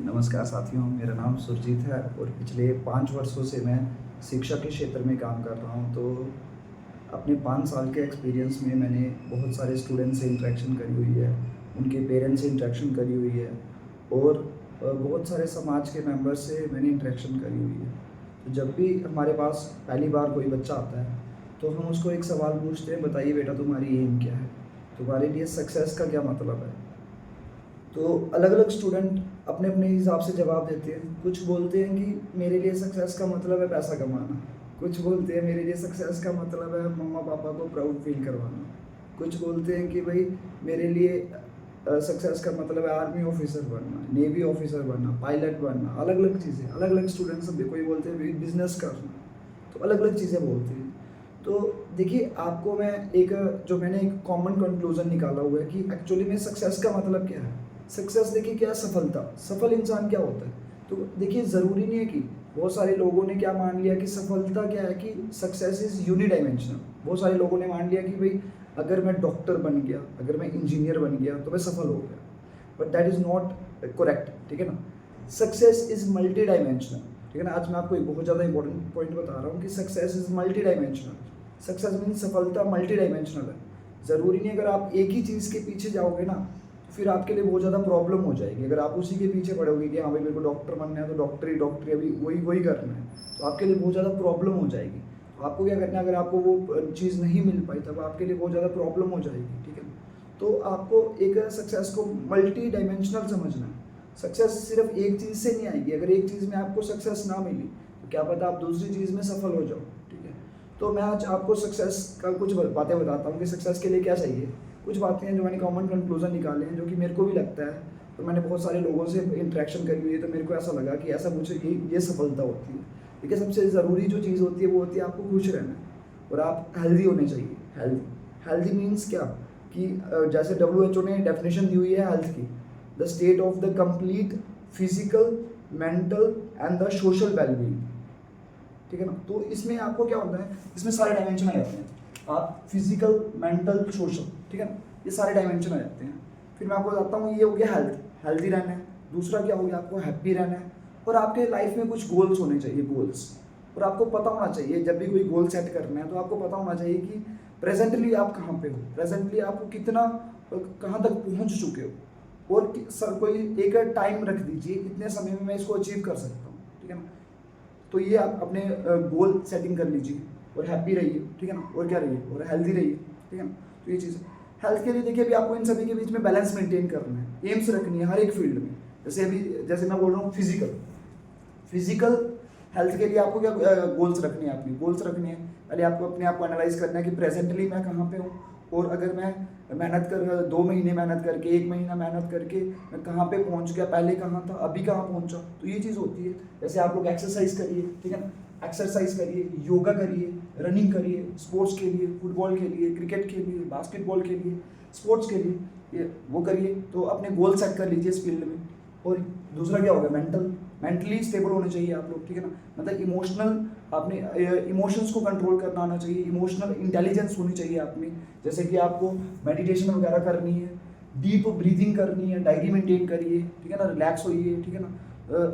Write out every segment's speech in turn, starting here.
नमस्कार साथियों, मेरा नाम सुरजीत है और पिछले 5 वर्षों से मैं शिक्षा के क्षेत्र में काम कर रहा हूँ। तो अपने 5 साल के एक्सपीरियंस में मैंने बहुत सारे स्टूडेंट से इंटरेक्शन करी हुई है, उनके पेरेंट्स से इंटरेक्शन करी हुई है और बहुत सारे समाज के मेंबर्स से मैंने इंटरेक्शन करी हुई है। तो जब भी हमारे पास पहली बार कोई बच्चा आता है, तो हम उसको एक सवाल पूछते हैं, बताइए बेटा तुम्हारी एम क्या है? तुम्हारे लिए सक्सेस का क्या मतलब है? तो अलग-अलग स्टूडेंट अपने-अपने हिसाब से जवाब देते हैं। कुछ बोलते हैं कि मेरे लिए सक्सेस का मतलब है पैसा कमाना। कुछ बोलते हैं मेरे लिए सक्सेस का मतलब है मम्मा-पापा को प्राउड फ़ील करवाना। कुछ बोलते हैं कि भई मेरे लिए सक्सेस का मतलब है आर्मी ऑफ़िसर बनना, नेवी ऑफ़िसर बनना, पायलट बनना, अलग-अलग चीज़ें, अलग-अलग स्टूडेंट्स भी कोई बोलते हैं बिज़नेस करना। तो अलग-अलग चीज़ें बोलते हैं। तो देखिए आपको मैं एक जो मैंने एक कॉमन कंक्लूज़न निकाला हुआ है कि एक्चुअली में सक्सेस का मतलब क्या है? सक्सेस देखिए क्या है सफलता, सफल इंसान क्या होता है? तो देखिए ज़रूरी नहीं है कि बहुत सारे लोगों ने क्या मान लिया कि सफलता क्या है कि सक्सेस इज़ यूनिडायमेंशनल। बहुत सारे लोगों ने मान लिया कि भई अगर मैं डॉक्टर बन गया, अगर मैं इंजीनियर बन गया तो मैं सफल हो गया। But that is not correct, ठीक है ना? सक्सेस इज़ मल्टी डायमेंशनल, ठीक है ना? आज मैं आपको एक बहुत ज़्यादा इंपॉर्टेंट पॉइंट बता रहा हूँ कि success is multi dimensional. Success means सफलता मल्टी डायमेंशनल है। ज़रूरी नहीं अगर आप एक ही चीज़ के पीछे जाओगे ना, फिर आपके लिए बहुत ज़्यादा प्रॉब्लम हो जाएगी। अगर आप उसी के पीछे पड़ोगे कि हाँ भाई मेरे को डॉक्टर बनना है तो डॉक्टरी अभी वही वही करना है, तो आपके लिए बहुत ज़्यादा प्रॉब्लम हो जाएगी। तो आपको क्या करना है, अगर आपको वो चीज़ नहीं मिल पाई तब आपके लिए बहुत ज़्यादा प्रॉब्लम हो जाएगी, ठीक है। तो आपको एक सक्सेस को मल्टी डायमेंशनल समझना है। सक्सेस सिर्फ एक चीज़ से नहीं आएगी। अगर एक चीज़ में आपको सक्सेस ना मिली तो क्या पता आप दूसरी चीज़ में सफल हो जाओ, ठीक है। तो मैं आज आपको सक्सेस का कुछ बातें बताता हूँ कि सक्सेस के लिए क्या चाहिए। कुछ बातें हैं जो मैंने कॉमन कंक्लूजन निकाले हैं, जो कि मेरे को भी लगता है, तो मैंने बहुत सारे लोगों से इंटरेक्शन करी हुई है, तो मेरे को ऐसा लगा कि ऐसा मुझे ये सफलता होती है। देखिए सबसे ज़रूरी जो चीज़ होती है वो होती है आपको खुश रहना और आप हेल्दी होने चाहिए। हेल्दी मीन्स क्या कि जैसे WHO ने डेफिनेशन दी हुई है हेल्थ की, the state of the complete physical, mental and the social wellbeing, ठीक है ना। तो इसमें आपको क्या होता है, इसमें सारे डायमेंशन आ जाते हैं। आप फिजिकल, मेंटल, सोशल, ठीक है ना, ये सारे डायमेंशन आ जाते हैं। फिर मैं आपको बताता हूँ, ये हो गया हेल्दी रहना है। दूसरा क्या हो गया, आपको हैप्पी रहना है और आपके लाइफ में कुछ गोल्स होने चाहिए, गोल्स। और आपको पता होना चाहिए जब भी कोई गोल सेट करना है तो आपको पता होना चाहिए कि प्रेजेंटली आप कहाँ पे हो, प्रेजेंटली आपको कितना कहाँ तक पहुँच चुके हो और सर कोई एक टाइम रख दीजिए, इतने समय में मैं इसको अचीव कर सकता हूँ, ठीक है ना। तो ये आप अपने गोल सेटिंग कर लीजिए और हैप्पी रहिए, ठीक है ना, और क्या रहिए और हेल्दी रहिए, ठीक है ना। तो ये चीज़ हेल्थ के लिए देखिए अभी आपको इन सभी के बीच में बैलेंस मेंटेन करना है, एम्स रखनी है हर एक फील्ड में। जैसे मैं बोल रहा हूँ फिजिकल हेल्थ के लिए आपको क्या गोल्स रखने हैं, अपनी गोल्स रखने हैं। पहले आपको अपने आप को एनालाइज करना है कि प्रेजेंटली मैं कहाँ पे हूँ और अगर मैं मेहनत कर 2 महीने मेहनत करके 1 महीना मेहनत करके मैं कहाँ पे पहुँच गया, पहले कहाँ था अभी कहाँ पहुँचा, तो ये चीज़ होती है। जैसे आप लोग एक्सरसाइज करिए, ठीक है ना, एक्सरसाइज करिए, योगा करिए, रनिंग करिए, स्पोर्ट्स के लिए, फुटबॉल के लिए, क्रिकेट के लिए, बास्केटबॉल के लिए, स्पोर्ट्स के लिए, ये वो करिए। तो अपने गोल सेट कर लीजिए इस फील्ड में। और दूसरा क्या होगा, मेंटली स्टेबल होने चाहिए आप लोग, ठीक है ना। मतलब इमोशनल, आपने इमोशंस को कंट्रोल करना आना चाहिए, इमोशनल इंटेलिजेंस होनी चाहिए आप में। जैसे कि आपको मेडिटेशन वगैरह करनी है, डीप ब्रीदिंग करनी है, डायरी मेंटेन करिए, ठीक है ना, रिलैक्स होइए, ठीक है ना,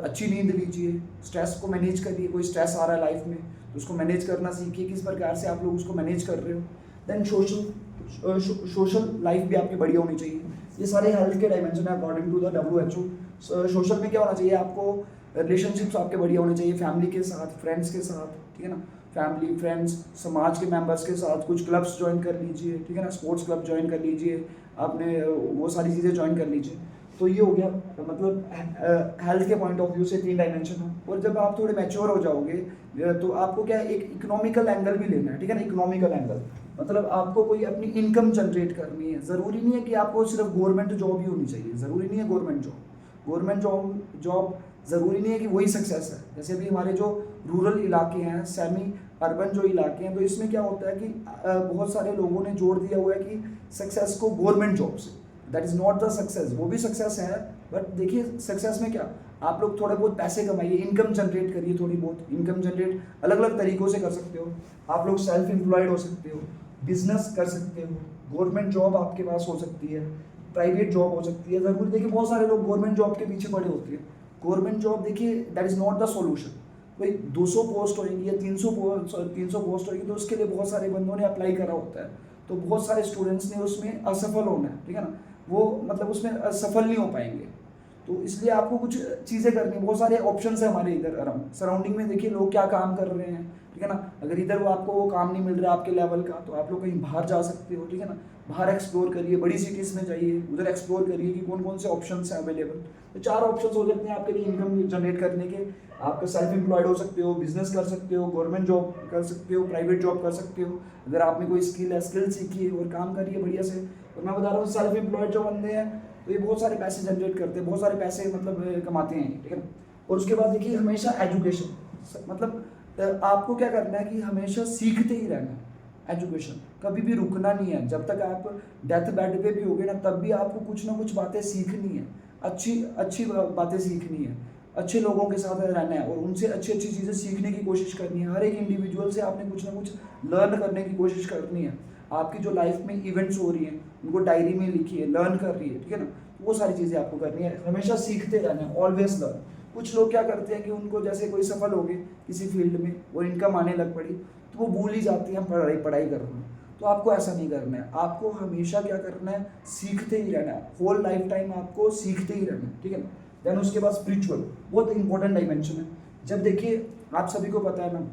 अच्छी नींद लीजिए, स्ट्रेस को मैनेज करिए। कोई स्ट्रेस आ रहा है लाइफ में तो उसको मैनेज करना सीखिए, किस प्रकार से आप लोग उसको मैनेज कर रहे हो। देन सोशल लाइफ भी आपकी बढ़िया होनी चाहिए। ये सारे हेल्थ के डायमेंशन है according to the WHO। Social में क्या होना चाहिए, आपको रिलेशनशिप्स आपके बढ़िया होने चाहिए, फैमिली के साथ, फ्रेंड्स के साथ, ठीक है ना। फैमिली, फ्रेंड्स, समाज के मेंबर्स के साथ कुछ क्लब्स ज्वाइन कर लीजिए, ठीक है ना, स्पोर्ट्स क्लब ज्वाइन कर लीजिए, आपने वो सारी चीज़ें ज्वाइन कर लीजिए। तो ये हो गया, मतलब हेल्थ के पॉइंट ऑफ व्यू से 3 डायमेंशन है। और जब आप थोड़े मैच्योर हो जाओगे तो आपको क्या है, एक इकोनॉमिकल एंगल भी लेना है, ठीक है ना। इकोनॉमिकल एंगल मतलब आपको कोई अपनी इनकम जनरेट करनी है। ज़रूरी नहीं है कि आपको सिर्फ गवर्नमेंट जॉब ही होनी चाहिए, ज़रूरी नहीं है गवर्नमेंट जॉब ज़रूरी नहीं है कि वही सक्सेस है। जैसे अभी हमारे जो रूरल इलाके हैं, सेमी अर्बन जो इलाके हैं, तो इसमें क्या होता है कि बहुत सारे लोगों ने जोड़ दिया हुआ है कि सक्सेस को गवर्नमेंट जॉब से। That is not the success. वो भी सक्सेस है, बट देखिए सक्सेस में क्या, आप लोग थोड़े बहुत पैसे कमाइए, इनकम जनरेट करिए, थोड़ी बहुत इनकम जनरेट अलग अलग तरीक़ों से कर सकते हो। आप लोग सेल्फ एम्प्लॉयड हो सकते हो, बिजनेस कर सकते हो, गवर्नमेंट जॉब आपके पास हो सकती है, प्राइवेट जॉब हो सकती है। ज़रूरी देखिए बहुत सारे लोग गवर्नमेंट जॉब के पीछे पड़े होते हैं, गवर्नमेंट जॉब देखिए that is not the solution. भाई 200 पोस्ट होंगी या 300 पोस्ट होगी तो उसके लिए बहुत सारे बंदों ने अप्लाई करा होता है, तो बहुत सारे स्टूडेंट्स ने उसमें असफल होना है, ठीक है ना, वो मतलब उसमें सफल नहीं हो पाएंगे। तो इसलिए आपको कुछ चीज़ें करनी, बहुत सारे ऑप्शंस है हमारे इधर सराउंडिंग में। देखिए लोग क्या काम कर रहे हैं, ठीक है ना, अगर इधर वो आपको वो काम नहीं मिल रहा है आपके लेवल का तो आप लोग कहीं बाहर जा सकते हो, ठीक है ना, बाहर एक्सप्लोर करिए, बड़ी सिटीज़ में जाइए, उधर एक्सप्लोर करिए कि कौन कौन से ऑप्शंस हैं अवेलेबल। तो 4 ऑप्शंस हो जाते हैं आपके लिए इनकम जनरेट करने के। आप सेल्फ एम्प्लॉयड हो सकते हो, बिजनेस कर सकते हो, गवर्नमेंट जॉब कर सकते हो, प्राइवेट जॉब कर सकते हो। अगर आप में कोई स्किल है, स्किल सीखिए और काम करिए बढ़िया से। और मैं बता रहा हूँ सेल्फ एम्प्लॉयड जो बंदे हैं तो ये बहुत सारे पैसे जनरेट करते हैं, बहुत सारे पैसे मतलब कमाते हैं, ठीक है ना। और उसके बाद देखिए हमेशा एजुकेशन, मतलब आपको क्या करना है कि हमेशा सीखते ही रहना है। एजुकेशन कभी भी रुकना नहीं है, जब तक आप डेथ बेड पे भी होगे ना तब भी आपको कुछ ना कुछ बातें सीखनी है, अच्छी अच्छी बातें सीखनी है, अच्छे लोगों के साथ रहना है और उनसे अच्छी अच्छी चीज़ें सीखने की कोशिश करनी है। हर एक इंडिविजुअल से आपने कुछ ना कुछ लर्न करने की कोशिश करनी है। आपकी जो लाइफ में इवेंट्स हो रही हैं उनको डायरी में लिखिए, लर्न कर रही है, ठीक है ना, वो सारी चीज़ें आपको करनी है। हमेशा सीखते रहना है, ऑलवेज लर्न। कुछ लोग क्या करते हैं कि उनको जैसे कोई सफल हो गए किसी फील्ड में और इनकम आने लग पड़ी तो वो भूल ही जाती हैं पढ़ाई करना। तो आपको ऐसा नहीं करना है, आपको हमेशा क्या करना है, सीखते ही रहना है, होल लाइफ टाइम आपको सीखते ही रहना है, ठीक है ना। देन उसके बाद स्पिरिचुअल बहुत इंपॉर्टेंट डायमेंशन है। जब देखिए आप सभी को पता है ना,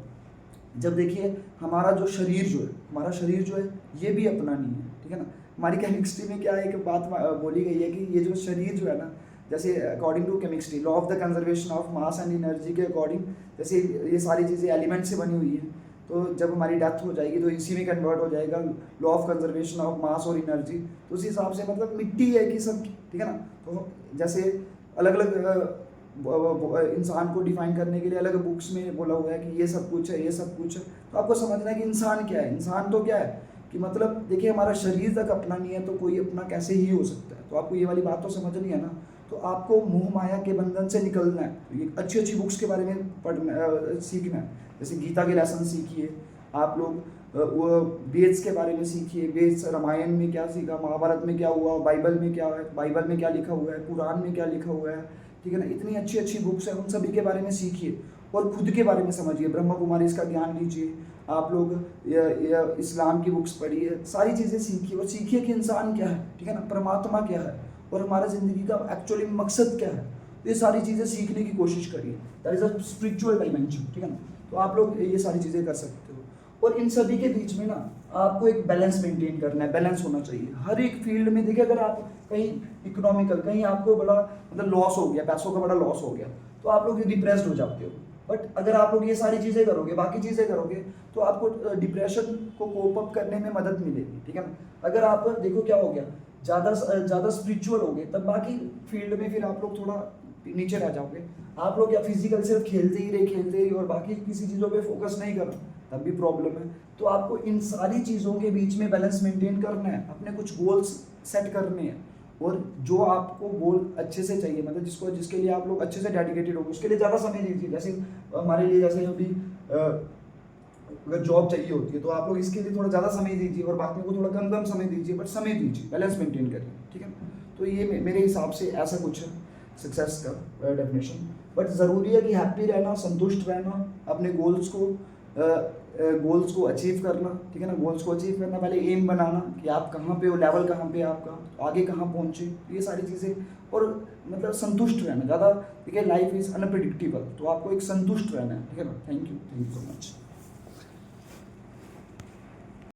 जब देखिए हमारा जो शरीर जो है, हमारा शरीर जो है ये भी अपना नहीं है, ठीक है ना। हमारी केमिस्ट्री में क्या एक बात बोली गई है कि ये जो शरीर जो है ना, जैसे according to chemistry law of the conservation of mass and energy के अकॉर्डिंग, जैसे ये सारी चीज़ें एलिमेंट से बनी हुई हैं, तो जब हमारी डेथ हो जाएगी तो इसी में कन्वर्ट हो जाएगा लॉ ऑफ कंजर्वेशन ऑफ मास और एनर्जी। तो उस हिसाब से मतलब मिट्टी है कि सब, ठीक है ना। तो जैसे अलग अलग इंसान को डिफाइन करने के लिए अलग बुक्स में बोला हुआ है कि ये सब कुछ है, ये सब कुछ है। तो आपको समझना है कि इंसान क्या है। इंसान तो क्या है कि मतलब देखिए हमारा शरीर तक अपना नहीं है तो कोई अपना कैसे ही हो सकता है। तो आपको ये वाली बात तो समझनी है ना। तो आपको मोह माया के बंधन से निकलना है, तो ये अच्छी अच्छी बुक्स के बारे में पढ़ना सीखना है। जैसे गीता के लेसन सीखिए आप लोग, वो वेद्स के बारे में सीखिए, वेद्स रामायण में क्या सीखा, महाभारत में क्या हुआ, बाइबल में क्या है, बाइबल में क्या लिखा हुआ है, कुरान में क्या लिखा हुआ है, ठीक है ना। इतनी अच्छी अच्छी बुक्स हैं, उन सभी के बारे में सीखिए और खुद के बारे में समझिए। ब्रह्मा कुमारी इसका ज्ञान लीजिए, आप लोग इस्लाम की बुक्स पढ़िए, सारी चीज़ें सीखिए और सीखिए कि इंसान क्या है, ठीक है ना, परमात्मा क्या है और हमारा ज़िंदगी का एक्चुअली मकसद क्या है। ये सारी चीज़ें सीखने की कोशिश करिए, that is a spiritual dimension, ठीक है ना। तो आप लोग ये सारी चीज़ें कर सकते हो। और इन सभी के बीच में ना आपको एक बैलेंस मेंटेन करना है, बैलेंस होना चाहिए हर एक फील्ड में। देखिए अगर आप कहीं इकोनॉमिकल, कहीं आपको बड़ा मतलब लॉस हो गया, पैसों का बड़ा लॉस हो गया तो आप लोग डिप्रेस्ड हो जाते हो। बट अगर आप लोग ये सारी चीज़ें करोगे, बाकी चीज़ें करोगे तो आपको डिप्रेशन को कोप अप करने में मदद मिलेगी, ठीक है ना। अगर आप देखो क्या हो गया, ज़्यादा स्पिरिचुअल हो गए तब बाकी फील्ड में फिर आप लोग थोड़ा नीचे रह जाओगे। आप लोग या फिजिकल सिर्फ खेलते ही रहे और बाकी किसी चीज़ों पे फोकस नहीं करो तब भी प्रॉब्लम है। तो आपको इन सारी चीज़ों के बीच में बैलेंस मेंटेन करना है, अपने कुछ गोल्स सेट करने हैं और जो आपको गोल अच्छे से चाहिए, मतलब जिसके लिए आप लोग अच्छे से डेडिकेटेड हो उसके लिए ज़्यादा समय दीजिए। जैसे हमारे लिए जैसे अभी अगर जॉब चाहिए होती है तो आप लोग इसके लिए थोड़ा ज़्यादा समय दीजिए और बाकी को थोड़ा कम समय दीजिए, बट समय दीजिए, बैलेंस मेंटेन करिए, ठीक है। तो ये मेरे हिसाब से ऐसा कुछ है सक्सेस का डेफिनेशन। बट ज़रूरी है कि हैप्पी रहना, संतुष्ट रहना, अपने गोल्स को अचीव करना, ठीक है ना। गोल्स को अचीव करना, पहले एम बनाना कि आप कहाँ पे हो, लेवल कहाँ पे है आपका, आगे कहाँ पहुँचे, ये सारी चीज़ें। और मतलब संतुष्ट रहना ज़्यादा, ठीक है। लाइफ इज़ अनप्रेडिक्टेबल, तो आपको एक संतुष्ट रहना है, ठीक है ना। Thank you so much.